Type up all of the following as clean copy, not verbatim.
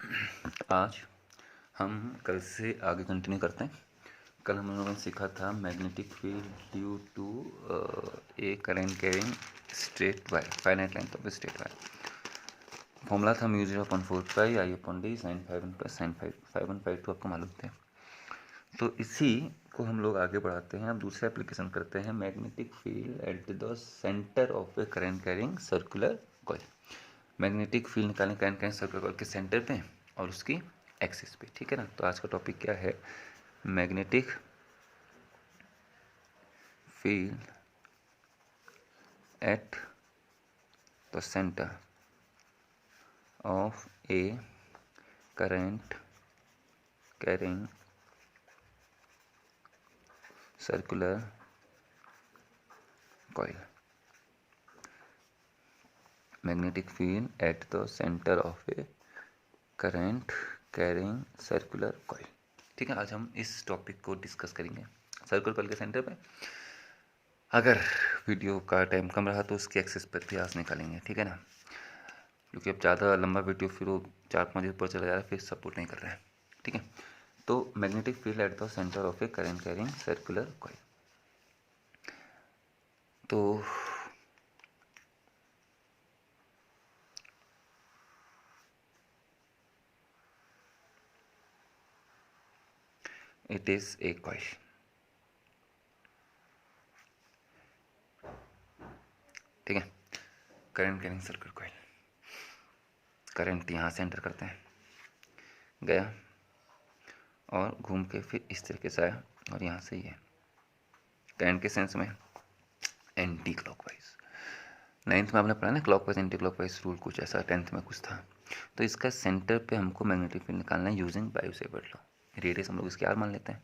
आज हम कल से आगे कंटिन्यू करते हैं। कल हम लोगों ने सीखा था magnetic field due to a current carrying straight wire, finite length of straight wire. Formula था μ0/4 I upon d sine 5 plus sine 5 आपको मालूम थे। तो इसी को हम लोग आगे बढ़ाते हैं। अब दूसरा एप्लीकेशन करते हैं, magnetic field at the centre of a current carrying circular coil. Magnetic field निकालें करंट कैरिंग सर्कुलर कॉइल के सेंटर पे और उसकी एक्सिस पे, ठीक है ना। तो आज का टॉपिक क्या है, magnetic field at the centre of a current carrying circular coil. Magnetic field at the centre of a current carrying circular coil, ठीक है। आज हम इस टॉपिक को डिस्कस करेंगे सर्कुलर कॉइल के सेंटर पे। अगर वीडियो का टाइम कम रहा तो उसकी एक्सेस पर भी आज निकालेंगे, ठीक है ना, क्योंकि अब ज़्यादा लंबा वीडियो फिर वो 4-5 दिन पर चला जा रहा है, फिर सपोर्ट नहीं कर रहा है, ठीक है। तो magnetic field at the centre of a current carrying circular coil. तो इट इज ए कॉइल, ठीक है, current carrying circular coil. Current यहाँ से एंटर करते हैं, गया और घूम के फिर इस तरीके से आया और यहाँ से ये करंट के सेंस में एंटी क्लॉकवाइज। 9th में आपने पढ़ा ना, क्लॉकवाइज एंटी क्लॉकवाइज रूल, कुछ ऐसा 10th में कुछ था। तो इसका सेंटर पे हमको मैग्नेटिक फील्ड निकालना है यूजिंग बायो-सेवर्ट लॉ। रेडियस हम लोग इसकी आर मान लेते हैं।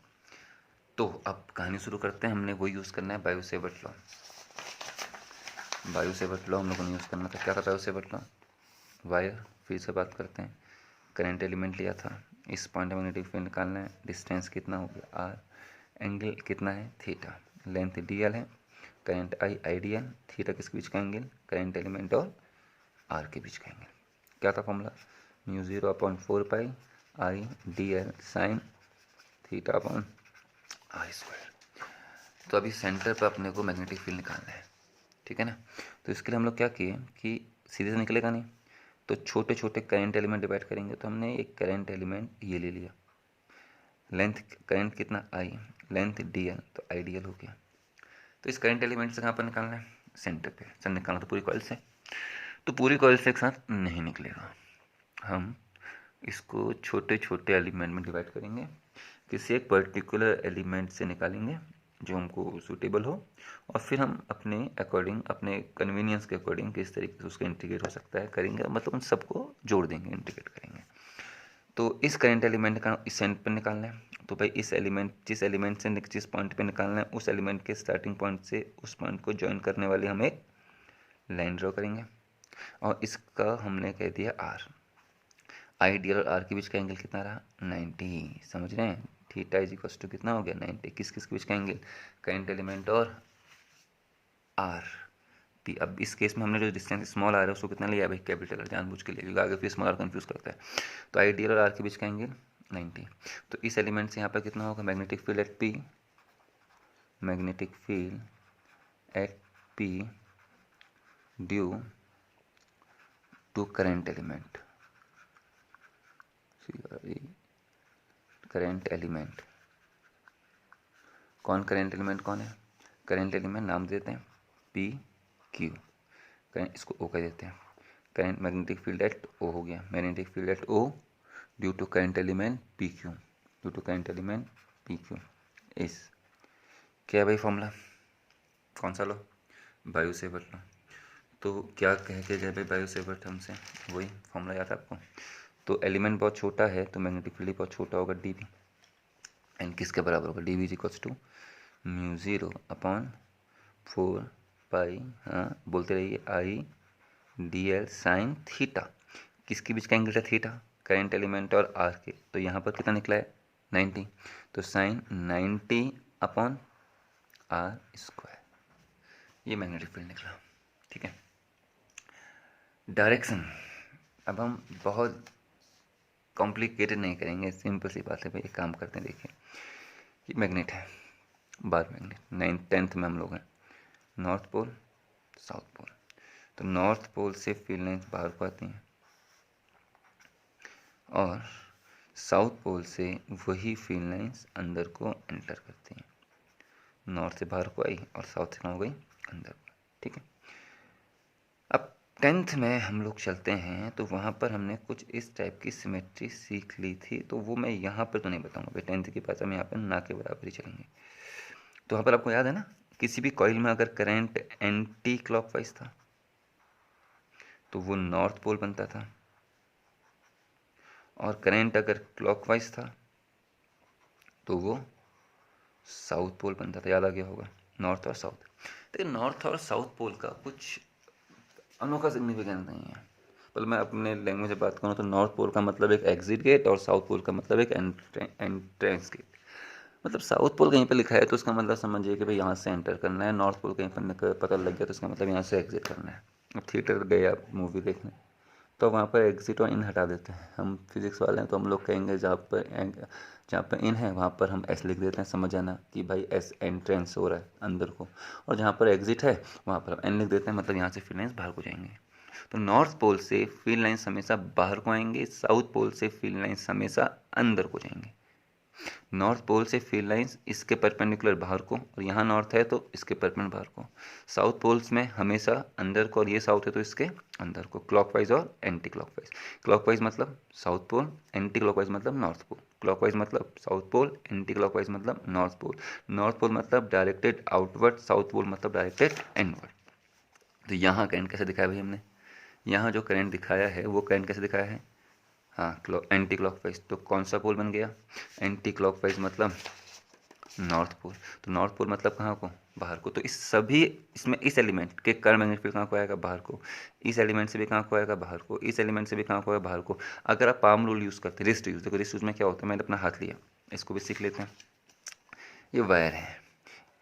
तो अब कहानी शुरू करते हैं। हमने वो यूज़ करना है बायो-सेवर्ट लॉ। बायो-सेवर्ट लॉ हम लोगों ने यूज़ करना था। क्या था बायो-सेवर्ट लॉ? वायर, फिर से बात करते हैं, करंट एलिमेंट लिया था, इस पॉइंट मैग्नेटिक फील्ड निकालना है, डिस्टेंस कितना हो गया आर, एंगल कितना है थीटा, लेंथ डी एल है, करंट आई आइडियल, थीटा किसके बीच का एंगल, करंट एलिमेंट और आर के बीच का एंगल। क्या था formula, μ0/4 I d l sine theta upon I square. तो अभी सेंटर पर अपने को मैग्नेटिक फील्ड निकालना है, ठीक है ना। तो इसके लिए हम लोग क्या किए कि सीधे से निकलेगा नहीं, तो छोटे छोटे करंट एलिमेंट डिवाइड करेंगे। तो हमने एक करंट एलिमेंट ये ले लिया, लेंथ करंट कितना आई, लेंथ डी एल, तो आइडियल हो गया। तो इस करंट एलिमेंट से कहाँ पर निकालना है, सेंटर पे। सर निकालना तो पूरी कॉइल से, तो पूरी कॉइल से एक साथ नहीं निकलेगा, हम इसको छोटे छोटे एलिमेंट में डिवाइड करेंगे, किसी एक पर्टिकुलर एलिमेंट से निकालेंगे जो हमको सूटेबल हो, और फिर हम अपने अकॉर्डिंग, अपने कन्वीनियंस के अकॉर्डिंग किस तरीके से उसका इंटीग्रेट हो सकता है करेंगे, मतलब उन सबको जोड़ देंगे, इंटीग्रेट करेंगे। तो इस करंट एलिमेंट का इस सेंटर पर निकालना है। तो भाई इस एलिमेंट, जिस एलिमेंट से जिस पॉइंट पे निकालना है, उस एलिमेंट के स्टार्टिंग पॉइंट से उस पॉइंट को ज्वाइन करने वाली हम एक लाइन ड्रॉ करेंगे, और इसका हमने कह दिया आर। आइडियल और आर के बीच का एंगल कितना रहा, 90, समझ रहे हैं। थीटा इज इक्वल टू कितना हो गया, 90। किस किस के बीच का एंगल, करंट एलिमेंट और आर पी। अब इस केस में हमने जो डिस्टेंस स्मॉल आर है उसको कितना लिया भाई, कैपिटल आर, जानबूझ के लिए, क्योंकि आगे फिर स्मॉल आर कन्फ्यूज करता है। तो आइडियल और आर के बीच का एंगल 90। तो इस एलिमेंट से यहाँ पर कितना होगा, magnetic field at P, magnetic field at P due to current element, current element कौन, करंट एलिमेंट कौन है, करंट एलिमेंट नाम देते हैं पी क्यू, करंट इसको ओ कह देते हैं। Current magnetic field at O हो गया, magnetic field at O due to current element P Q, due to current element P Q इस क्या है भाई फॉर्मूला, कौन सा लो, बायो-सेवर्ट लो। तो क्या कह के जाए भाई बायो-सेवर्ट हमसे, वही फॉर्मूला याद है आपको। तो एलिमेंट बहुत छोटा है तो मैग्नेटिक फील्ड बहुत छोटा होगा, डी बी, एंड किसके बराबर होगा, d B is equals to μ0/4 हाँ बोलते रहिए, I d l sine theta. किसके बीच का एंगल है थीटा, करंट एलिमेंट और आर के। तो यहाँ पर कितना निकला है 90, तो साइन 90 अपॉन आर स्क्वायर, ये मैग्नेटिक फील्ड निकला, ठीक है। डायरेक्शन, अब हम बहुत कॉम्प्लिकेटेड नहीं करेंगे, सिंपल सी बात है भाई। एक काम करते हैं, देखिए ये मैग्नेट है, बार मैग्नेट 10th में हम लोग हैं, नॉर्थ पोल साउथ पोल। तो नॉर्थ पोल से फील्ड लाइंस बाहर को आती हैं और साउथ पोल से वही फील्ड लाइंस अंदर को एंटर करती हैं। नॉर्थ से बाहर को आई और साउथ से कहाँ हो गई, अंदर को। ठीक है, अब 10th में हम लोग चलते हैं तो वहाँ पर हमने कुछ इस टाइप की सिमेट्री सीख ली थी, तो वो मैं यहाँ पर तो नहीं बताऊँगा भाई। 10th की भाषा में यहाँ पर ना के बराबर ही चलेंगे। तो वहाँ पर आपको याद है ना, किसी भी कॉइल में अगर करंट एंटी क्लॉकवाइज था तो वो नॉर्थ पोल बनता था, और करंट अगर क्लॉकवाइज था तो वो साउथ पोल बनता था। याद आ गया होगा, नॉर्थ और साउथ। लेकिन नॉर्थ और साउथ पोल का कुछ अनोखा सिग्निफिकेंस नहीं है। पर मैं अपने लैंग्वेज में बात करूँ तो नॉर्थ पोल का मतलब एक एग्जिट गेट और साउथ पोल का मतलब एक एंट्रेंस गेट। मतलब साउथ पोल कहीं पे लिखा है तो उसका मतलब समझिए कि भाई यहाँ से एंटर करना है, नॉर्थ पोल कहीं पर पता लग गया तो उसका मतलब यहाँ से एग्जिट करना है। अब थिएटर गए आप मूवी देखने तो वहाँ पर एग्जिट और इन हटा देते हैं। हम फिजिक्स वाले हैं तो हम लोग कहेंगे जहाँ पर इन है वहाँ पर हम एस लिख देते हैं, समझ आना कि भाई एस एंट्रेंस हो रहा है अंदर को, और जहाँ पर एग्जिट है वहाँ पर हम एन लिख देते हैं, मतलब यहाँ से फील्ड लाइन्स बाहर को जाएंगे। तो नॉर्थ पोल से फील्ड लाइन्स हमेशा बाहर को आएंगे, साउथ पोल से फील्ड लाइन्स हमेशा अंदर को जाएंगे। नॉर्थ पोल से फील्ड लाइंस इसके परपेंडिकुलर बाहर को, और यहाँ नॉर्थ है तो इसके परपेंडिकुलर बाहर को। साउथ पोल्स में हमेशा अंदर को, और ये साउथ है तो इसके अंदर को, क्लॉकवाइज और एंटी क्लॉकवाइज। क्लॉकवाइज मतलब साउथ पोल, एंटी क्लॉकवाइज मतलब नॉर्थ पोल। क्लॉकवाइज मतलब साउथ पोल, एंटी क्लॉकवाइज मतलब नॉर्थ पोल। नॉर्थ पोल मतलब डायरेक्टेड आउटवर्ड, साउथ पोल मतलब डायरेक्टेड इनवर्ड। तो यहाँ करंट कैसे दिखाया भाई हमने, यहाँ जो करंट दिखाया है वो करंट कैसे दिखाया है, हाँ एंटी क्लॉकवाइज। तो कौन सा पोल बन गया, एंटी क्लॉकवाइज मतलब नॉर्थ पोल। तो नॉर्थ पोल मतलब कहाँ को, बाहर को। तो इस सभी इसमें इस एलिमेंट के करंट मैग्नेटिक फील्ड कहाँ को आएगा, बाहर को। इस एलिमेंट से भी कहाँ को आएगा, बाहर को। इस एलिमेंट से भी कहाँ को आएगा, बाहर को। अगर आप पाम रूल यूज़ करते हैं, रिस्ट यूज़, देखो रिस्ट यूज़ में क्या होता है, मैंने अपना हाथ लिया, इसको भी सीख लेते हैं। ये वायर है,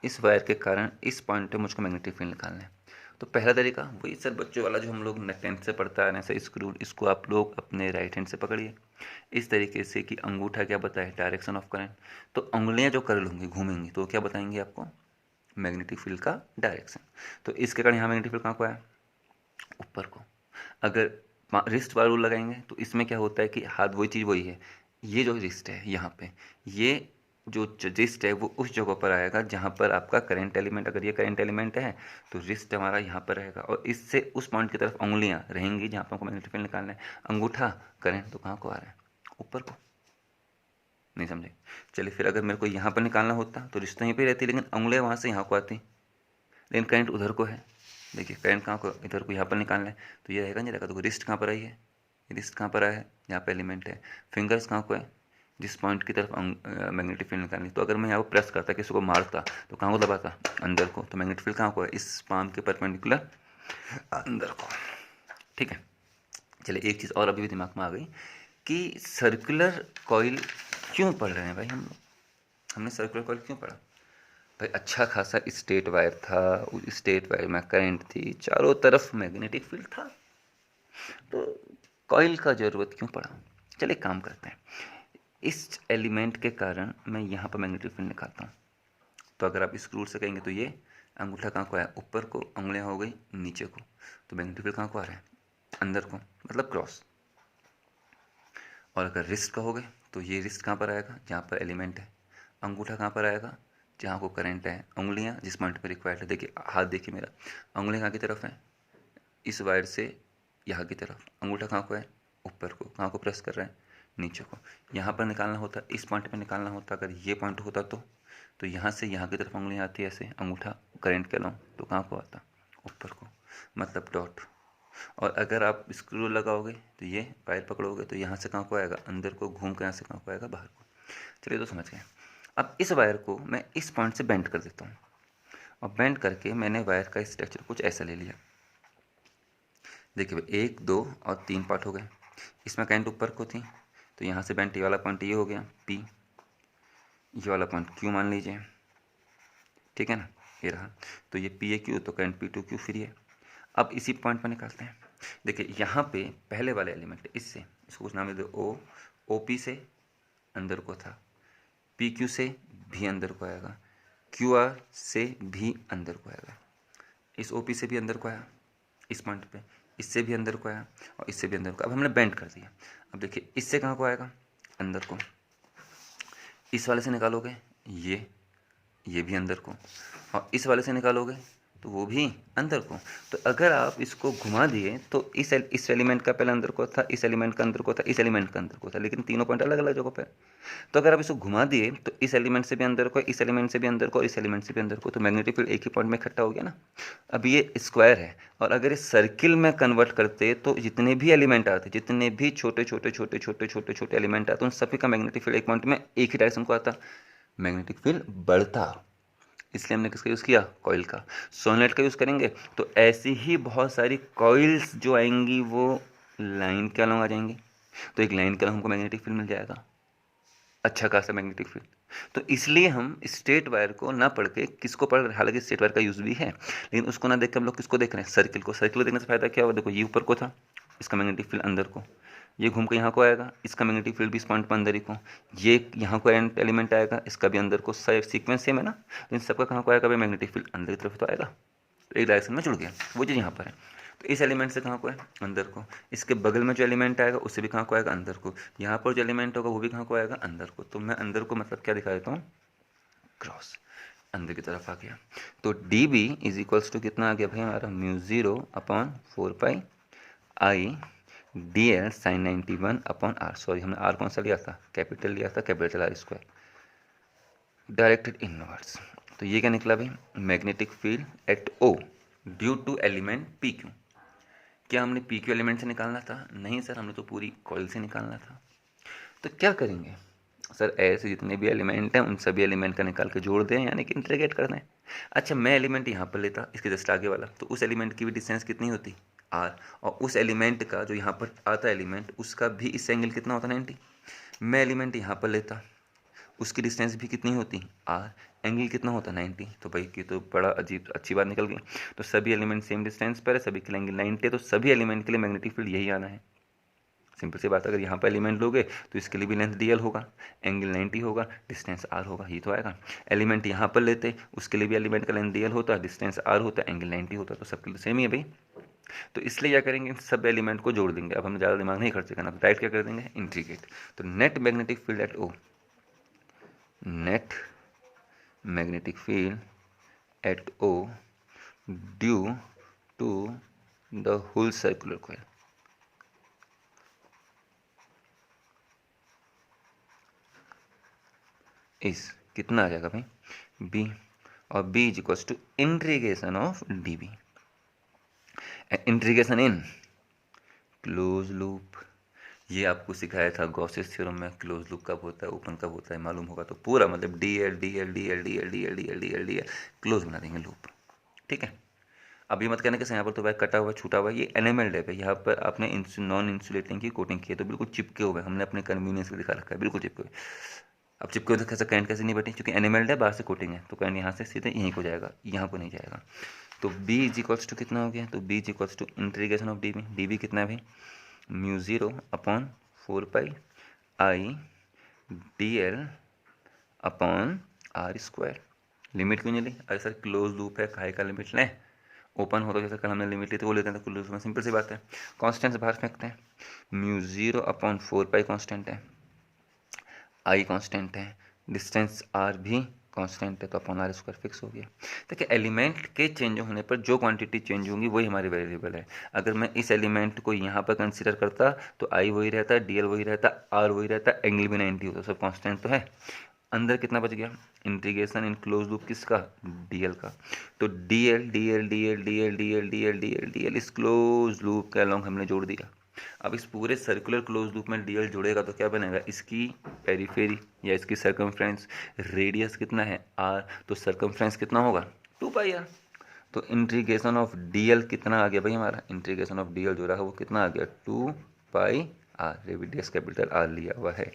इस वायर के कारण इस पॉइंट पे मुझको मैग्नेटिक फील्ड निकालना है। तो पहला तरीका वही सर बच्चों वाला जो हम लोग 10th से पढ़ता आ रहे हैं, ऐसा स्क्रू, इसको आप लोग अपने राइट हैंड से पकड़िए इस तरीके से कि अंगूठा क्या बताए, डायरेक्शन ऑफ करंट। तो उंगलियां जो कर्ल होंगी, घूमेंगी, तो क्या बताएंगे आपको, मैग्नेटिक फील्ड का डायरेक्शन। तो इसके कारण यहाँ मैग्नेटिक फील्ड कहाँ को आया, ऊपर को। अगर रिस्ट वाला रूल लगाएंगे तो इसमें क्या होता है कि हाथ वही चीज़ वही है, ये जो रिस्ट है यहाँ पे, ये जो रिस्ट है वो उस जगह पर आएगा जहाँ पर आपका करंट एलिमेंट, अगर ये करंट एलिमेंट है तो रिस्ट हमारा यहाँ पर रहेगा, और इससे उस पॉइंट की तरफ उंगलियाँ रहेंगी जहाँ पर हमको मैग्नेटिक फील्ड निकालना है। अंगूठा करंट तो कहाँ को आ रहा है, ऊपर को। नहीं समझे, चलिए फिर अगर मेरे को यहाँ पर निकालना होता तो रिस्ट तो यहीं पर रहती, लेकिन उंगलियाँ वहाँ से यहाँ को आती, लेकिन करंट उधर को है। देखिए करंट कहाँ को, इधर को यहाँ पर निकालना है तो ये रहेगा नहीं रहेगा। तो रिस्ट कहाँ पर आई है, रिस्ट कहाँ पर आया है, यहाँ पे एलिमेंट है। फिंगर्स कहाँ को है, जिस पॉइंट की तरफ मैग्नेटिक फील्ड निकालनी। तो अगर मैं यहाँ को प्रेस करता, किसी को मारता तो कहाँ को दबाता, अंदर को। तो मैग्नेटिक फील्ड कहाँ को है, इस पाम के परपेंडिकुलर अंदर को। ठीक है, चलिए एक चीज़ और अभी भी दिमाग में आ गई कि सर्कुलर कॉइल क्यों पढ़ रहे हैं भाई हम लोग, हमने सर्कुलर कॉइल क्यों पढ़ा भाई। अच्छा खासा स्ट्रेट वायर था, उस स्ट्रेट वायर में करंट थी, चारों तरफ मैग्नेटिक फील्ड था, तो कॉइल का ज़रूरत क्यों पड़ा। चलिए काम करते हैं, इस एलिमेंट के कारण मैं यहाँ पर मैग्नेटिक फील्ड निकालता हूँ। तो अगर आप स्क्रू से कहेंगे तो ये अंगूठा कहाँ को आया, ऊपर को, उंगलियाँ हो गई नीचे को। तो मैग्नेटिक फील्ड कहाँ को आ रहा है, अंदर को, मतलब क्रॉस। और अगर रिस्ट कहोगे तो ये रिस्ट कहाँ पर आएगा, जहाँ पर एलिमेंट है। अंगूठा कहाँ पर आएगा, जहाँ को करंट है। उंगलियाँ जिस पॉइंट पर रिक्वायर्ड है, देखिए हाथ देखिए मेरा, उंगलियाँ कहाँ की तरफ है, इस वायर से यहाँ की तरफ। अंगूठा कहाँ को है, ऊपर को। कहाँ को प्रेस कर रहा है, नीचे को। यहाँ पर निकालना होता, इस पॉइंट पे निकालना होता, अगर ये पॉइंट होता तो यहाँ से यहाँ की तरफ उंगलियाँ आती है ऐसे, अंगूठा करंट के अलाउ, तो कहाँ को आता, ऊपर को, मतलब डॉट। और अगर आप स्क्रू लगाओगे तो ये वायर पकड़ोगे तो यहाँ से कहाँ को आएगा, अंदर को, घूम कर यहाँ से कहाँ को आएगा, बाहर को। चलिए तो समझ गए। अब इस वायर को मैं इस पॉइंट से बेंड कर देता हूँ, और बेंड करके मैंने वायर का स्ट्रक्चर कुछ ऐसा ले लिया। देखिए भाई 1 2 और 3 पार्ट हो गए। इसमें करंट ऊपर को थी तो यहाँ से बेंट, ये वाला पॉइंट ये हो गया P, ये वाला पॉइंट Q मान लीजिए, ठीक है ना, ये रहा। तो ये P है Q, तो करंट P2Q फ्री है। अब इसी पॉइंट पर निकालते हैं। देखिए यहाँ पे पहले वाले एलिमेंट इससे इसको कुछ नाम दे दो, ओ, ओ पी से अंदर को था, पी क्यू से भी अंदर को आएगा, क्यू आर से भी अंदर को आएगा, इस ओ पी से भी अंदर को आया इस पॉइंट पे, इससे भी अंदर को आया और इससे भी अंदर को। अब हमने बेंड कर दिया। अब देखिए इससे कहाँ को आएगा, अंदर को। इस वाले से निकालोगे ये भी अंदर को, और इस वाले से निकालोगे तो वो भी अंदर को। तो अगर आप इसको घुमा दिए तो इस एलिमेंट का पहले अंदर को था, इस एलिमेंट का अंदर को था, इस एलिमेंट का अंदर को था, लेकिन तीनों पॉइंट अलग अलग जगह पे। तो अगर आप इसको घुमा दिए तो इस एलिमेंट से भी अंदर को, इस एलिमेंट से भी अंदर को, इस एलिमेंट से भी अंदर को, तो मैग्नेटिक फील्ड एक ही पॉइंट में इकट्ठा हो गया ना। अब ये स्क्वायर है, और अगर इस सर्किल में कन्वर्ट करते तो जितने भी एलिमेंट आते, जितने भी छोटे छोटे छोटे छोटे छोटे छोटे एलिमेंट आते, उन सभी का मैग्नेटिक फील्ड एक पॉइंट में एक ही डायरेक्शन को आता, मैग्नेटिक फील्ड बढ़ता। इसलिए हमने किसका यूज़ किया, कॉइल का। सोलेनोइड का यूज़ करेंगे तो ऐसी ही बहुत सारी कॉइल्स जो आएंगी वो लाइन के अलॉन्ग आ जाएंगी, तो एक लाइन के अलॉन्ग हमको मैग्नेटिक फील्ड मिल जाएगा, अच्छा खासा मैग्नेटिक फील्ड। तो इसलिए हम स्ट्रेट वायर को ना पढ़ के किसको पढ़ रहे हैं, हालांकि स्ट्रेट वायर का यूज़ भी है, लेकिन उसको ना देख के हम लोग किसको देख रहे हैं, सर्किल को। सर्किल को देखने से फायदा क्या हुआ, देखो ये ऊपर को था, इसका मैग्नेटिक फील्ड अंदर को, ये घूम के यहाँ को आएगा, इसका मैग्नेटिक फील्ड भी इस पॉइंट पर अंदर ही को, ये यहाँ को एलिमेंट आएगा, इसका भी अंदर को, सीक्वेंस सेम है ना, तो इन सबका कहाँ को आएगा भाई, मैग्नेटिक फील्ड अंदर की तरफ तो आएगा, तो एक डायरेक्शन में जुड़ गया, वो चीज़ यहाँ पर है। तो इस एलिमेंट से कहाँ को है, अंदर को, इसके बगल में जो एलिमेंट आएगा उससे भी कहाँ को आएगा, अंदर को, यहाँ पर जो एलिमेंट होगा वो भी कहाँ को आएगा, अंदर को। तो मैं अंदर को मतलब क्या दिखा देता हूँ, क्रॉस, अंदर की तरफ आ गया। तो d B is equals to कितना आ गया भाई हमारा, μ0/4 I d l sine 91/r, sorry हमने आर कौन सा लिया था, कैपिटल लिया था, capital R square, directed inwards. तो ये क्या निकला भाई, magnetic field at O due to element P Q. क्या हमने पी क्यू एलिमेंट से निकालना था, नहीं सर, हमने तो पूरी कॉइल से निकालना था। तो क्या करेंगे सर, ऐसे जितने भी एलिमेंट हैं उन सभी एलिमेंट का निकाल के जोड़ दें, यानी कि इंटीग्रेट कर दें। अच्छा मैं एलिमेंट यहाँ पर लेता, इसके जस्ट आगे वाला, तो उस एलिमेंट की भी डिस्टेंस कितनी होती, आर, और उस एलिमेंट का जो यहाँ पर आता एलिमेंट उसका भी इससे एंगल कितना होता, 90। मैं एलिमेंट यहाँ पर लेता, उसकी डिस्टेंस भी कितनी होती, आर, एंगल कितना होता, 90। तो भाई ये तो बड़ा अजीब अच्छी बात निकल गई। तो सभी एलिमेंट सेम डिस्टेंस पर है, सभी के लिए एंगल 90 है, तो सभी एलिमेंट के लिए मैग्नेटिक फील्ड यही आना है। सिंपल सी बात, अगर यहाँ पर एलिमेंट लोगे तो इसके लिए भी लेंथ डी एल होगा, एंगल 90 होगा, डिस्टेंस आर होगा, ये तो आएगा। एलिमेंट यहाँ पर लेते उसके लिए भी एलिमेंट का लेंथ डी एल होता, डिस्टेंस आर होता, एंगल 90 होता, तो सबके लिए सेम ही है भाई। तो इसलिए क्या करेंगे, सब एलिमेंट को जोड़ देंगे। अब हमें ज़्यादा दिमाग नहीं खर्च करना, तो डायरेक्ट क्या कर देंगे, इंटीग्रेट। तो net magnetic field at O, net magnetic field at O due to the whole circular coil इस कितना आ जाएगा भाई, बी, और B is equals to integration of d B, integration in close loop. ये आपको सिखाया था गॉसेस थ्योरम में, क्लोज लूप कब होता है, ओपन कब होता है, मालूम होगा तो पूरा मतलब D L D L D L D L D L D L D L D L close बना देंगे लूप, ठीक है। अब ये मत कहना कि यहाँ पर तो भाई कटा हुआ छूटा हुआ, ये एनेमेल्ड है भाई, यहाँ पर आपने नॉन इंसुलेटिंग की कोटिंग की है, तो बिल्कुल चिपके हुए, हमने अपने कन्वीनियंस को दिखा रखा है, बिल्कुल चिपके हुए। अब चिपके हुए तो कैसे करंट कैसे नहीं बटी, क्योंकि एनिमेल्ड है, बाहर से कोटिंग है, तो करंट यहाँ से सीधे यहीं को जाएगा, यहाँ को नहीं जाएगा। तो B इज इक्वल्स टू कितना हो गया, तो B is equals to integration of d B कितना है भाई, μ0/4 I d l upon R square. Limit क्यों नहीं ली, अरे सर क्लोज लूप है, काहे का लिमिट लें, ओपन हो तो जैसे कल हमने लिमिट ली थी वो लेते हैं, तो क्लोज में सिंपल सी बात है, कॉन्स्टेंट बाहर फेंकते हैं, μ0/4 कॉन्स्टेंट है, आई कांस्टेंट है, डिस्टेंस आर भी कांस्टेंट है, तो अपॉन आर स्क्वायर फिक्स हो गया। देखिए एलिमेंट के चेंज होने पर जो क्वांटिटी चेंज होंगी वही हमारी वेरिएबल है। अगर मैं इस एलिमेंट को यहाँ पर कंसीडर करता तो आई वही रहता, डी एल वही रहता, आर वही रहता, एंगल भी 90 होता, सब कांस्टेंट तो है। अंदर कितना बच गया, इंटीग्रेशन इन क्लोज लूप किसका, डी एल का। तो D L D L D L D L D L D L D L D L इस क्लोज लूप के अलॉन्ग हमने जोड़ दिया। अब इस पूरे सर्कुलर क्लोज लूप में डीएल जुड़ेगा तो क्या बनेगा, इसकी पेरिफेरी या इसकी सर्कमफ्रेंस, रेडियस कितना है आर, तो सर्कमफ्रेंस कितना होगा 2πr। तो इंटीग्रेशन ऑफ डीएल कितना आ गया भाई हमारा, इंटीग्रेशन ऑफ डीएल जो रहा है वो कितना आ गया 2πr, रेडियस कैपिटल आर लिया हुआ है।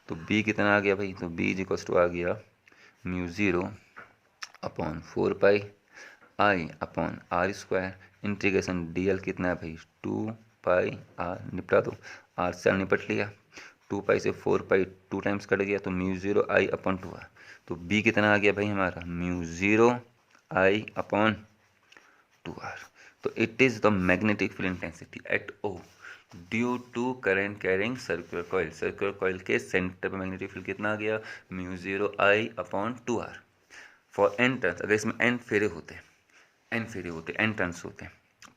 तो बी कितना आ गया भाई, तो बी इज इक्वल्स टू आ गया μ0/4 I upon R square, integration d l कितना है भाई पाई आर, निपटा दो, आर से आर निपट लिया, 2 पाई से 4 पाई 2 टाइम्स कट गया, तो म्यू 0 आई अपॉन 2r। तो बी कितना आ गया भाई हमारा, म्यू 0 आई अपॉन 2r। तो it is the magnetic field intensity at O due to current carrying circular coil. Circular coil के सेंटर पर मैग्नेटिक फील्ड कितना आ गया, mu 0 I upon 2r for N turns. अगर इसमें एन फेरे होते, एन टर्न्स होते,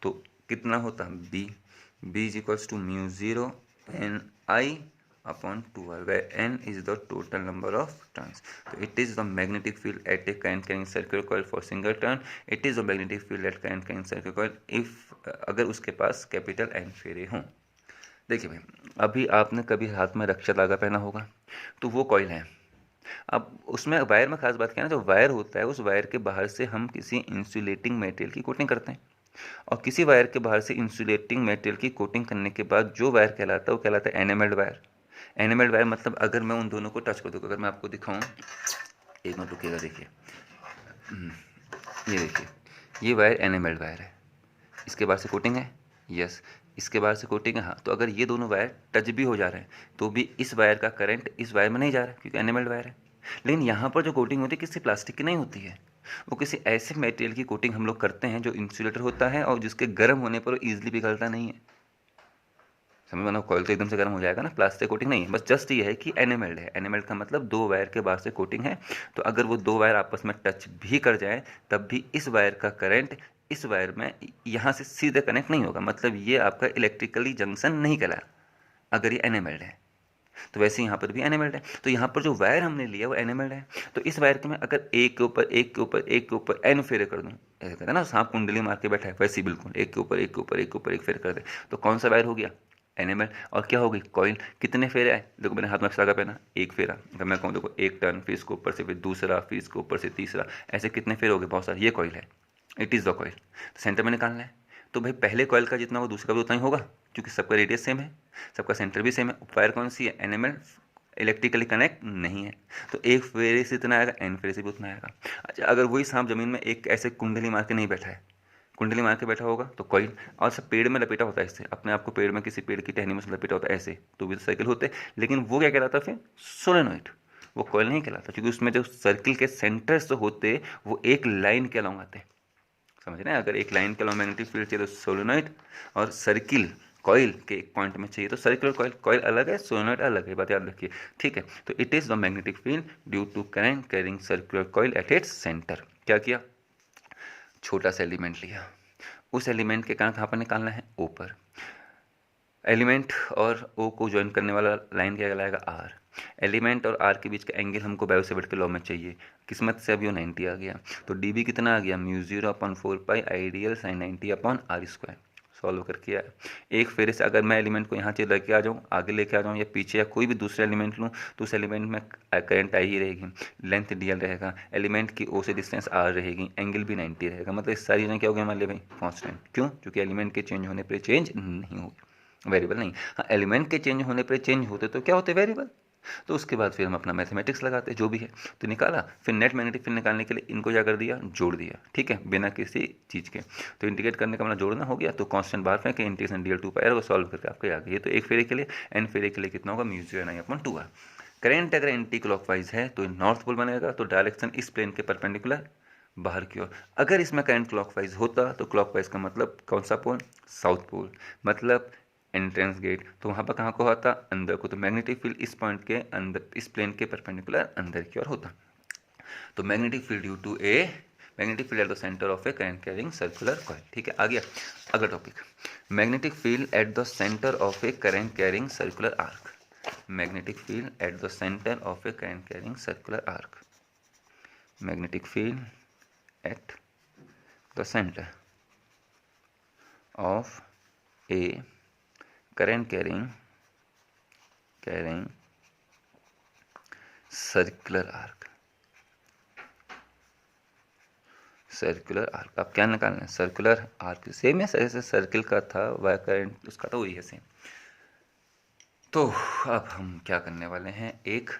तो कितना होता, B is equals to mu 0 N I upon 2r, where n is the total number of turns. So it is the magnetic field at a current carrying circular coil for single turn. It is the magnetic field at current carrying circular coil if अगर उसके पास capital n फेरे हों। देखिए भाई, अभी आपने कभी हाथ में रक्षा धागा पहना होगा, तो वो कॉइल है। अब उसमें वायर में खास बात क्या है ना, जो वायर होता है उस वायर के बाहर से हम किसी इंसुलेटिंग मटेरियल की कोटिंग करते हैं, और किसी वायर के बाहर से इंसुलेटिंग मटेरियल की कोटिंग करने के बाद जो वायर कहलाता है वो कहलाता है एनेमेल्ड वायर। एनिमल वायर मतलब अगर मैं उन दोनों को टच कर दूँ, अगर मैं आपको दिखाऊं, एक मिनट रुकिएगा, देखिए ये देखिए, ये वायर एनिमल वायर है, इसके बाहर से कोटिंग है, यस, इसके बाहर से कोटिंग है, हाँ। तो अगर ये दोनों वायर टच भी हो जा रहे हैं तो भी इस वायर का करंट इस वायर में नहीं जा रहा है, क्योंकि एनिमल वायर है। लेकिन यहाँ पर जो कोटिंग होती है किसी प्लास्टिक की नहीं होती है, वो किसी ऐसे मटेरियल की कोटिंग हम लोग करते हैं जो इंसुलेटर होता है और जिसके गर्म होने पर वो ईजिली पिघलता नहीं है। समझ मानो, कॉइल तो एकदम से गर्म हो जाएगा ना, प्लास्टिक कोटिंग नहीं है, बस जस्ट ये है कि एनिमेल्ड है। एनिमेल्ड का मतलब 2 वायर के बाहर से कोटिंग है, तो अगर वो 2 वायर आपस में टच भी कर जाए तब भी इस वायर का करंट इस वायर में यहाँ से सीधे कनेक्ट नहीं होगा, मतलब ये आपका इलेक्ट्रिकली जंक्शन नहीं कहलाया अगर ये एनिमेल्ड है। तो वैसे यहाँ पर भी एनिमेल्ड है, तो यहाँ पर जो वायर हमने लिया वो एनिमेल्ड है। तो इस वायर के मैं अगर एक के ऊपर एक के ऊपर एक के ऊपर एन फेरे कर दूँ, ऐसे कहते हैं ना सांप कुंडली मार के बैठा है, वैसे ही बिल्कुल एक के ऊपर एक के ऊपर एक के ऊपर एक फेरे कर दे, तो कौन सा वायर हो गया, एनिमल। और क्या होगी, कॉइल। कितने फेरे आए, देखो मैंने हाथ में धागा पहना, एक फेरा, अगर मैं कहूँ देखो एक टर्न, फिर इसके ऊपर से फिर दूसरा, फिर इसके ऊपर से तीसरा, ऐसे कितने फेरे हो गए, बहुत सारे, ये कॉइल है, इट इज़ द कॉइल। तो सेंटर में निकालना है, तो भाई पहले कॉइल का जितना होगा दूसरा का भी उतना ही होगा, क्योंकि सबका रेडियस सेम है, सबका सेंटर भी सेम है। वायर कौन सी है, एनिमल, इलेक्ट्रिकली कनेक्ट नहीं है, तो एक फेरे से इतना आएगा, एन फेरे से भी उतना आएगा। अच्छा, अगर वही सांप जमीन में एक ऐसे कुंडली मार के नहीं बैठा है, कुंडली मार के बैठा होगा तो कॉइल, और सब पेड़ में लपेटा होता है, इससे अपने आप को पेड़ में किसी पेड़ की टहनी में से लपेटा होता है ऐसे, तो भी सर्किल होते, लेकिन वो क्या कहलाता है फिर, सोलेनोइड। वो कॉइल नहीं कहलाता, क्योंकि उसमें जो सर्किल के सेंटर्स होते वो एक लाइन के अलॉन्ग आते हैं, समझ रहे हैं। अगर एक लाइन के अलॉन्ग मैग्नेटिक फील्ड चाहिए तो सोलेनोइड, और सर्किल कॉइल के एक पॉइंट में चाहिए तो सर्कुलर कॉइल। कॉइल अलग है, सोलेनोइड अलग है, बात याद रखिए, ठीक है। तो it is the magnetic field due to current carrying circular coil at its centre. क्या किया, छोटा सा एलिमेंट लिया, उस एलिमेंट के कारण कहाँ पर निकालना है, ओ पर। एलिमेंट और ओ को ज्वाइन करने वाला लाइन क्या कहलाएगा, आर। एलिमेंट और आर के बीच का एंगल हमको बायोसेवर्ट के लॉ में चाहिए, किस्मत से अभी वो 90 आ गया, तो डी बी कितना आ गया, mu 0 upon 4 pi ideal sine 90 upon R square. Solve करके आया, एक फेरे से अगर मैं एलिमेंट को यहाँ से लेके आ जाऊँ, आगे लेके आ जाऊँ या पीछे या कोई भी दूसरा एलिमेंट लूँ, तो उस एलिमेंट में करंट आई ही रहेगी, लेंथ डी एल रहेगा, एलिमेंट की ओ से डिस्टेंस आर रहेगी, एंगल भी 90 रहेगा, मतलब इस सारी चीज़ें क्या हो गया हमारे लिए भाई, कॉन्स्टेंट। क्यों, क्योंकि एलिमेंट के चेंज होने पर चेंज नहीं होगी, वेरिएबल नहीं। हाँ, एलिमेंट के चेंज होने पर चेंज होते तो क्या होते, वेरिएबल। तो उसके बाद फिर हम अपना मैथमेटिक्स लगाते जो भी है, तो निकाला, फिर नेट मैग्नेटिक फील्ड निकालने के लिए इनको क्या कर दिया, जोड़ दिया, ठीक है, बिना किसी चीज़ के। तो इंटीग्रेट करने का मतलब जोड़ना हो गया, तो कांस्टेंट बाहर फेंके, इंटीग्रेशन डी एल 2 पाई, सॉल्व करके आपको आ गया। तो एक फेरे के लिए, एन फेरे के लिए कितना होगा, mu 0 n upon 2r। Current अगर एंटी क्लॉकवाइज है तो नॉर्थ पोल बनेगा, तो डायरेक्शन इस प्लेन के परपेंडिकुलर बाहर की ओर। अगर इसमें करंट क्लॉकवाइज होता तो क्लॉकवाइज का मतलब कौन सा पोल, साउथ पोल, मतलब एंट्रेंस गेट, तो वहाँ पर कहाँ को होता, अंदर को। तो मैग्नेटिक फील्ड इस पॉइंट के अंदर, इस प्लेन के परपेंडिकुलर अंदर की ओर होता। तो magnetic field due to a magnetic field at the centre of a current carrying circular coil, ठीक है। आ गया अगला topic, magnetic field at the centre of a current carrying circular arc. Magnetic field at the centre of a current carrying circular arc. Magnetic field at the centre of a current carrying circular arc। Circular arc, अब क्या निकालना है, circular arc same है, जैसे circle का था wire current उसका था, वही है सेम। तो अब हम क्या करने वाले हैं, एक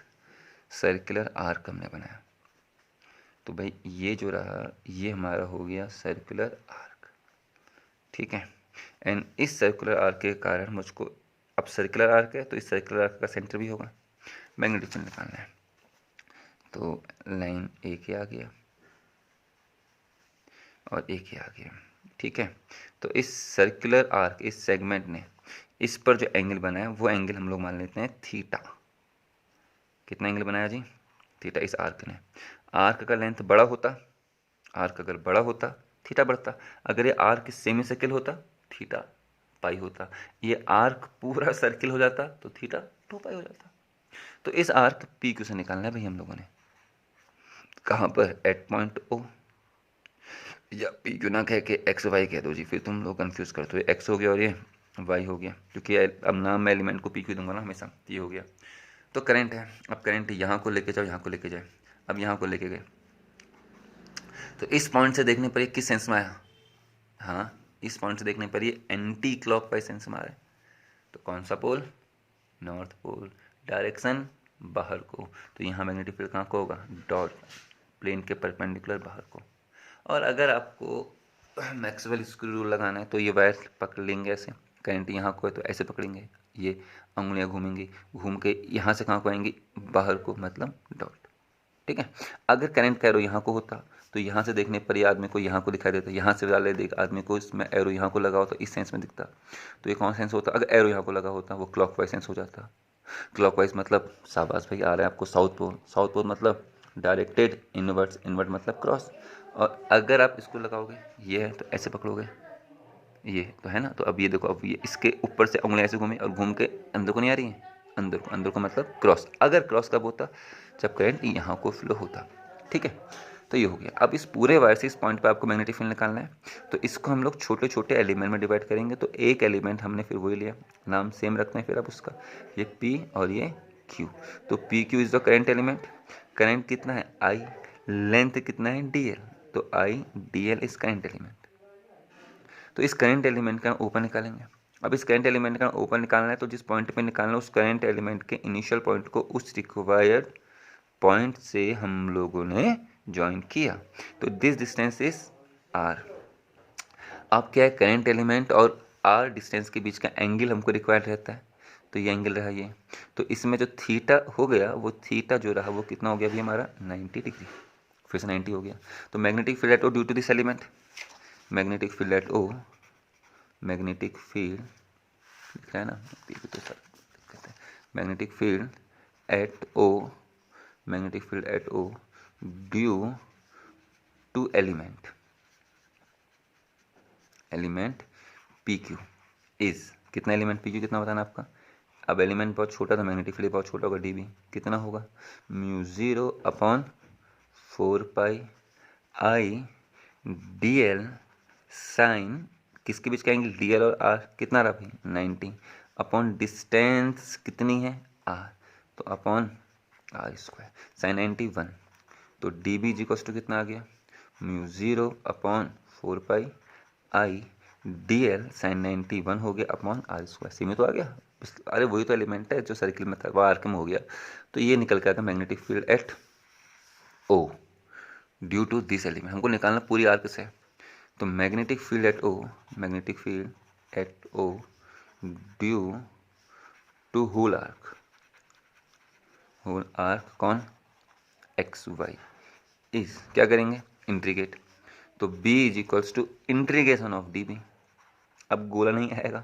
सर्कुलर आर्क हमने बनाया, तो भाई ये जो रहा ये हमारा हो गया सर्कुलर आर्क, ठीक है। एंड इस सर्कुलर आर्क के कारण मुझको, अब सर्कुलर आर्क है तो इस सर्कुलर आर्क का सेंटर भी होगा, मैग्नेटिक फील्ड निकालना है। तो लाइन एक ही आ गया और एक ही आ गया, ठीक है। तो इस सर्कुलर आर्क, इस सेगमेंट ने इस पर जो एंगल बनाया वो एंगल हम लोग मान लेते हैं थीटा। कितना एंगल बनाया जी? थीटा। इस आर्क ने, आर्क का लेंथ बड़ा होता, आर्क अगर बड़ा होता थीटा बढ़ता, अगर ये आर्क सेमी सर्किल होता थीटा पाई होता, ये आर्क पूरा सर्किल हो जाता तो थीटा 2 पाई हो जाता। तो इस आर्क पी क्यू से निकालना है भाई हम लोगों ने, कहाँ पर? एट पॉइंट ओ, या पी क्यू ना कह के एक्स वाई कह दो जी, फिर तुम लोग कंफ्यूज करते हो। एक्स हो गया और ये वाई हो गया, क्योंकि अब नाम मैं एलिमेंट को पी क्यू दूंगा ना हमेशा, ये हो गया। तो करंट है, अब करंट यहाँ को लेके जाओ, यहाँ को लेके जाए, अब यहाँ को लेके गए, तो इस पॉइंट से देखने पर ये किस सेंस में आया? हाँ, इस पॉइंट से देखने पर ये एंटी क्लॉक वाइज सेंस में आ रहा है। तो कौन सा पोल? नॉर्थ पोल, डायरेक्शन बाहर को, तो यहाँ मैग्नेटिक फील्ड कहाँ को होगा? डॉट प्लेन के परपेंडिकुलर बाहर को। और अगर आपको मैक्सवेल स्क्रू रूल लगाना है तो ये वायर पकड़ लेंगे ऐसे, करंट यहाँ को है तो ऐसे पकड़ेंगे, ये उंगलियाँ घूमेंगी, घूम के यहाँ से कहाँ को आएंगी? बाहर को, मतलब डॉट, ठीक है। अगर करंट का एरो यहाँ को होता तो यहाँ से देखने पर ये आदमी को यहाँ को दिखाई देता, यहाँ से डाले देख आदमी को इसमें एरो यहाँ को लगा होता, इस सेंस में दिखता। तो ये कौन सेंस होता? अगर एरो यहाँ को लगा होता वो क्लॉकवाइज सेंस हो जाता। क्लॉकवाइज मतलब शाबाश भाई, आ रहा है आपको साउथ पोल, साउथ पोल मतलब डायरेक्टेड इनवर्ट्स, इनवर्ट मतलब क्रॉस। और अगर आप इसको लगाओगे, ये है तो ऐसे पकड़ोगे, ये तो है ना, तो अब ये देखो, अब ये इसके ऊपर से उंगलियां ऐसे घूमी और घूम के अंदर को नहीं आ रही है, अंदर को, अंदर को मतलब क्रॉस। अगर क्रॉस कब होता? जब करंट यहाँ को फ्लो होता, ठीक है। तो ये हो गया। अब इस पूरे वायर से इस पॉइंट पे आपको मैग्नेटिक फील्ड निकालना है, तो इसको हम लोग छोटे छोटे एलिमेंट में डिवाइड करेंगे। तो एक एलिमेंट हमने फिर वही लिया, नाम सेम रखते हैं फिर अब उसका, ये P और ये Q। तो P Q is the current element. Current कितना है? I, लेंथ कितना है? DL, तो I DL is current element. तो इस करंट एलिमेंट का ऊपर निकालेंगे। अब इस करंट एलिमेंट का ऊपर निकालना है तो जिस पॉइंट पे निकालना है उस करंट एलिमेंट के इनिशियल पॉइंट को उस रिक्वायर्ड पॉइंट से हम लोगों ने ज्वाइन किया। तो दिस डिस्टेंस इज R। अब क्या है? करंट एलिमेंट और R डिस्टेंस के बीच का एंगल हमको रिक्वायर्ड रहता है, तो ये एंगल रहा ये। तो इसमें जो थीटा हो गया, वो थीटा जो रहा वो कितना हो गया अभी हमारा? 90 डिग्री, फिर से 90 हो गया। तो magnetic field at O due to this element, magnetic field at O, magnetic field लिख रहा है ना, तो सर कहते हैं magnetic field at O, magnetic field at O due to element, element P Q is, कितना एलिमेंट पी क्यू कितना बताना आपका? अब एलिमेंट बहुत छोटा था, मैग्नेटिक फील्ड बहुत छोटा होगा, डी बी कितना होगा? μ0 upon 4 pi I d l sine, किसके बीच का एंगल? डी एल और आर, कितना रहा भाई? 90, अपॉन डिस्टेंस कितनी है? आर, तो अपॉन आर स्क्वायर, साइन 90 1, तो डी बी जी टू कितना आ गया? μ0 upon 4 pi I d l sine 91 हो गया अपॉन आर स्क्वायर, सी में तो आ गया। अरे वही तो एलिमेंट है जो सर्किल में था, वो आर्क में हो गया। तो ये निकल के आता magnetic field at O due to this element, हमको निकालना पूरी आर्क से। तो magnetic field at O, magnetic field at O due to whole arc, whole arc कौन? एक्स वाई इज, क्या करेंगे? इंट्रीगेट। तो B is equals to integration of d B. अब गोला नहीं आएगा,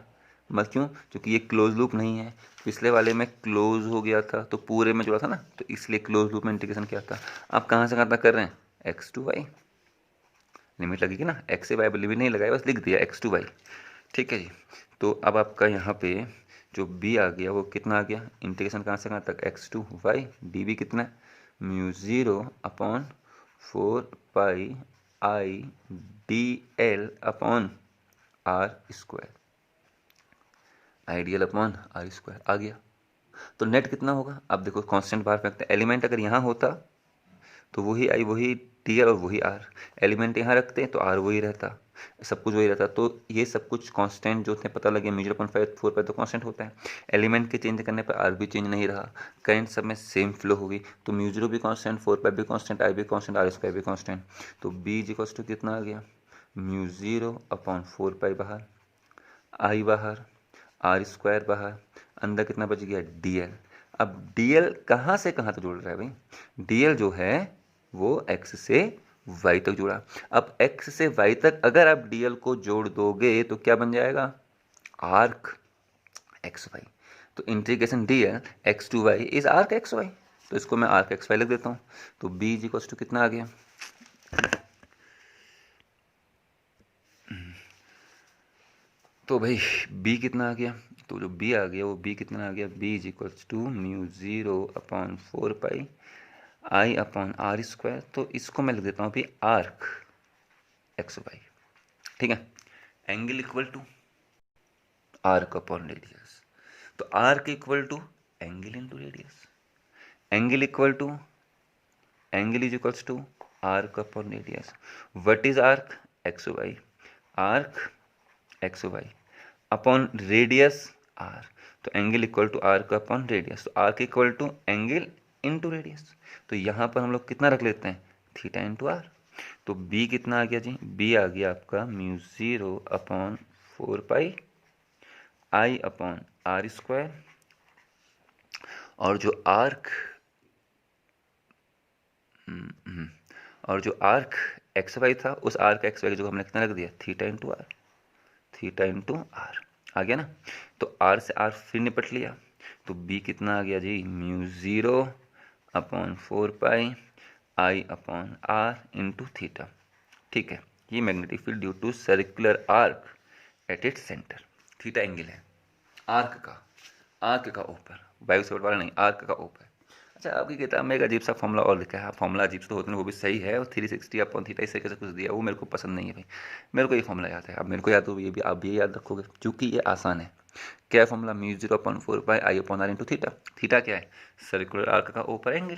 मत क्यों? क्योंकि ये क्लोज लूप नहीं है, पिछले वाले में क्लोज हो गया था तो पूरे में जुड़ा था ना, तो इसलिए क्लोज लूप में इंटीग्रेशन क्या था। आप कहाँ से कहाँ तक कर रहे हैं? एक्स टू वाई, लिमिट लगेगी ना, एक्स से वाई लिमिट नहीं लगाया, बस लिख दिया एक्स टू वाई, ठीक है जी। तो अब आपका यहाँ पे जो B आ गया वो कितना आ गया? इंटीग्रेशन कहाँ से कहाँ तक? X to y, d B कितना? μ0 upon 4 pi I d l upon R square, ideal upon R square आ गया। तो नेट कितना होगा? अब देखो कांस्टेंट बाहर फेंकते हैं, एलिमेंट अगर यहाँ होता तो वही आई वही डी एल और वही आर, एलिमेंट यहाँ रखते तो आर वही रहता, सब कुछ वही रहता। तो ये सब कुछ कांस्टेंट जो थे पता लगे, म्यूजिक अपॉन 4 पर तो कांस्टेंट होता है, एलिमेंट के चेंज करने पर आर भी चेंज नहीं रहा, करंट सब में सेम फ्लो होगी। तो म्यूजिक भी कांस्टेंट, 4 भी कांस्टेंट, आई भी कांस्टेंट, आर स्क्वायर भी कांस्टेंट। तो बी इज इक्वल्स टू कितना आ गया? μ0 अपॉन 4 पाई बाहर आई बाहर, आर स्क्वायर बाहर, अंदर कितना बच गया dl। अब dl कहाँ से कहाँ तक जुड़ रहा है भाई, dl जो है वो x से y तक जुड़ा। अब x से y तक अगर आप dl को जोड़ दोगे तो क्या बन जाएगा, आर्क एक्स वाई। तो integration dl x to y is arc x Y, तो इसको मैं आर्क एक्स वाई लिख देता हूँ। तो b इज इक्वल्स टू कितना आ गया, तो भाई b कितना आ गया, तो जो b आ गया वो b कितना आ गया, b is equals to mu 0/4 pi I upon R square. तो इसको मैं लिख देता हूँ अभी आर्क एक्स वाई, ठीक है। Angle equal to arc upon radius, तो arc equal to angle into radius, angle equal to angle is equals to arc upon radius. What is arc, x y, arc x y upon radius R, तो angle equal to arc upon radius, तो arc equal to angle into radius. तो यहाँ पर हम लोग कितना रख लेते हैं, थीटा इंटू आर। तो b कितना आ गया जी, b आ गया आपका mu 0/4 pi I upon R square, और जो आर्क एक्स वाई था उस आर्क एक्स वाई जो हमने कितना रख दिया, theta into R, theta into R आ गया ना। तो आर से आर फिर निपट लिया, तो b कितना आ गया जी, mu 0/4 pi I upon R into theta, ठीक है। ये magnetic field due to circular arc at its centre, theta angle है आर्क का ऊपर, वायु से वाला नहीं, आर्क का ऊपर। अच्छा, आपकी किताब में एक अजीब सा फॉर्मूला और लिखा है, फॉर्मूला अजीब तो होते हैं वो भी सही है, और 360/थीटा इस तरीके से कुछ दिया, वो मेरे को पसंद नहीं है भाई। मेरे को ये फॉर्मूला याद है, अब मेरे को याद हो, ये भी आप भी याद रखोगे क्योंकि ये आसान है। क्या formula, mu 0/4 pi I upon R into theta. Theta क्या है, सर्कुलर आर्क का ऊपर एंगल।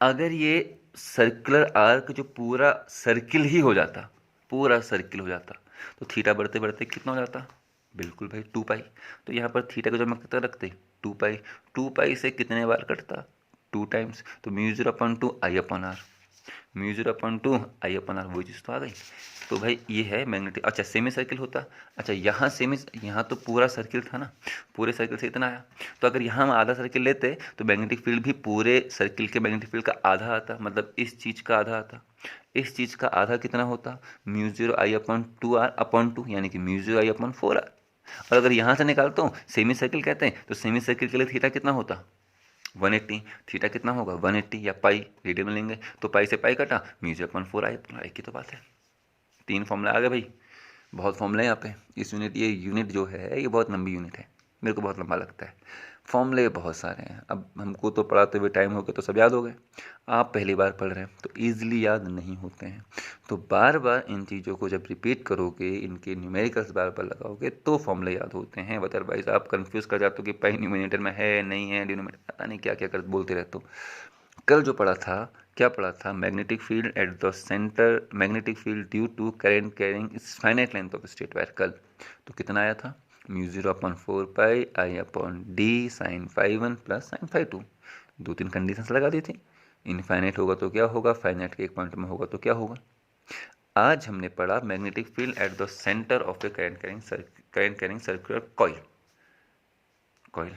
अगर ये सर्कुलर आर्क जो पूरा सर्किल ही हो जाता, पूरा सर्किल हो जाता, तो थीटा बढ़ते बढ़ते कितना हो जाता, बिल्कुल भाई 2 पाई। तो यहाँ पर थीटा को जब मैं कितना रखते, 2 पाई, 2 पाई से कितने बार कटता, 2 टाइम्स, तो mu 0/2 I upon R, mu 0/2 I upon R, वही चीज़ तो आ गई। तो भाई ये है मैग्नेटिक। अच्छा, सेमी सर्किल होता, अच्छा यहाँ तो पूरा सर्किल था ना, पूरे सर्किल से इतना आया, तो अगर यहाँ हम आधा सर्किल लेते तो मैग्नेटिक फील्ड भी पूरे सर्किल के मैग्नेटिक फील्ड का आधा आता, मतलब इस चीज़ का आधा आता। इस चीज़ का आधा कितना होता, म्यू 0 आई अपॉन 2 यानी कि म्यू 0 आई अपॉन 4 और अगर यहाँ से निकालता हूँ, सेमी सर्किल कहते हैं, तो सेमी सर्किल के लिए थीटा कितना होता, 180। थीटा कितना होगा, 180, या पाई रेडियन में लेंगे, तो पाई से पाई कटा, म्यू 0/4 आई अपॉन, एक ही तो बात है। 3 फॉर्मूला आ गए भाई, बहुत फॉर्मूला है यहाँ पे। इस यूनिट, ये यूनिट जो है ये बहुत लंबी यूनिट है, मेरे को बहुत लंबा लगता है, फॉर्मूले बहुत सारे हैं। अब हमको तो पढ़ाते हुए टाइम हो गया तो सब याद हो गए, आप पहली बार पढ़ रहे हैं तो ईजिली याद नहीं होते हैं। तो बार बार इन चीज़ों को जब रिपीट करोगे, इनके न्यूमेरिकल्स बार बार लगाओगे तो फॉर्मूले याद होते हैं। अदरवाइज आप कंफ्यूज कर जाते हो कि पाई न्यूमिनेटर में है नहीं है, डिनोमिनेटर पता नहीं क्या क्या कर बोलते रहते हो। कल जो पढ़ा था, क्या पढ़ा था, magnetic field at the centre, magnetic field due to current carrying finite length of straight wire. कल तो कितना आया था, mu 0/4 pi I upon d sine phi 1 plus sine phi 2। 2-3 conditions लगा दी थी, इनफाइनाइट होगा तो क्या होगा, फाइनाइट के एक पॉइंट में होगा तो क्या होगा। आज हमने पढ़ा magnetic field at the centre of the current carrying circular coil.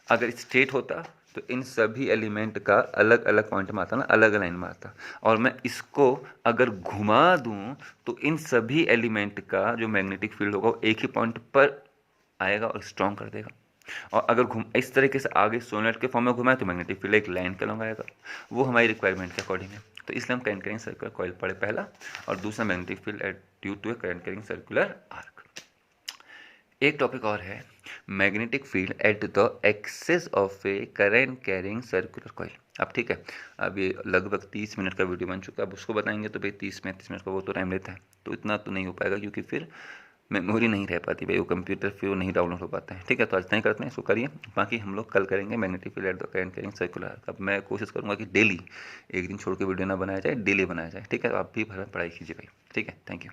अगर स्ट्रेट होता तो इन सभी एलिमेंट का अलग अलग पॉइंट में आता ना, अलग लाइन में आता, और मैं इसको अगर घुमा दूं तो इन सभी एलिमेंट का जो मैग्नेटिक फील्ड होगा वो एक ही पॉइंट पर आएगा और स्ट्रॉन्ग कर देगा। और अगर घूम इस तरीके से आगे सोलेनॉइड के फॉर्म में घुमाए तो मैग्नेटिक फील्ड एक लाइन के लॉन्ग आएगा, वो हमारी रिक्वायरमेंट के अकॉर्डिंग है। तो इसलिए हम करंट कैरिंग सर्कुलर कॉइल पढ़े पहला, और दूसरा magnetic field at due to a current carrying circular arc. एक टॉपिक और है, magnetic field at the axis of a current carrying circular coil. अब ठीक है, अब ये लगभग 30 मिनट का वीडियो बन चुका है, अब उसको बताएंगे तो भाई 30-35 मिनट का वो तो टाइम लेता है, तो इतना तो नहीं हो पाएगा क्योंकि फिर मेमोरी नहीं रह पाती भाई, वो कंप्यूटर फिर वो नहीं डाउनलोड हो पाता है। ठीक है, तो आज नहीं करते हैं, इसको करिए, बाकी हम लोग कल करेंगे magnetic field at the current carrying circular. अब मैं कोशिश करूँगा कि डेली, एक दिन छोड़ के वीडियो ना बनाया जाए, डेली बनाया जाए। ठीक है, तो आप भी पढ़ाई कीजिए भाई। ठीक है, थैंक यू।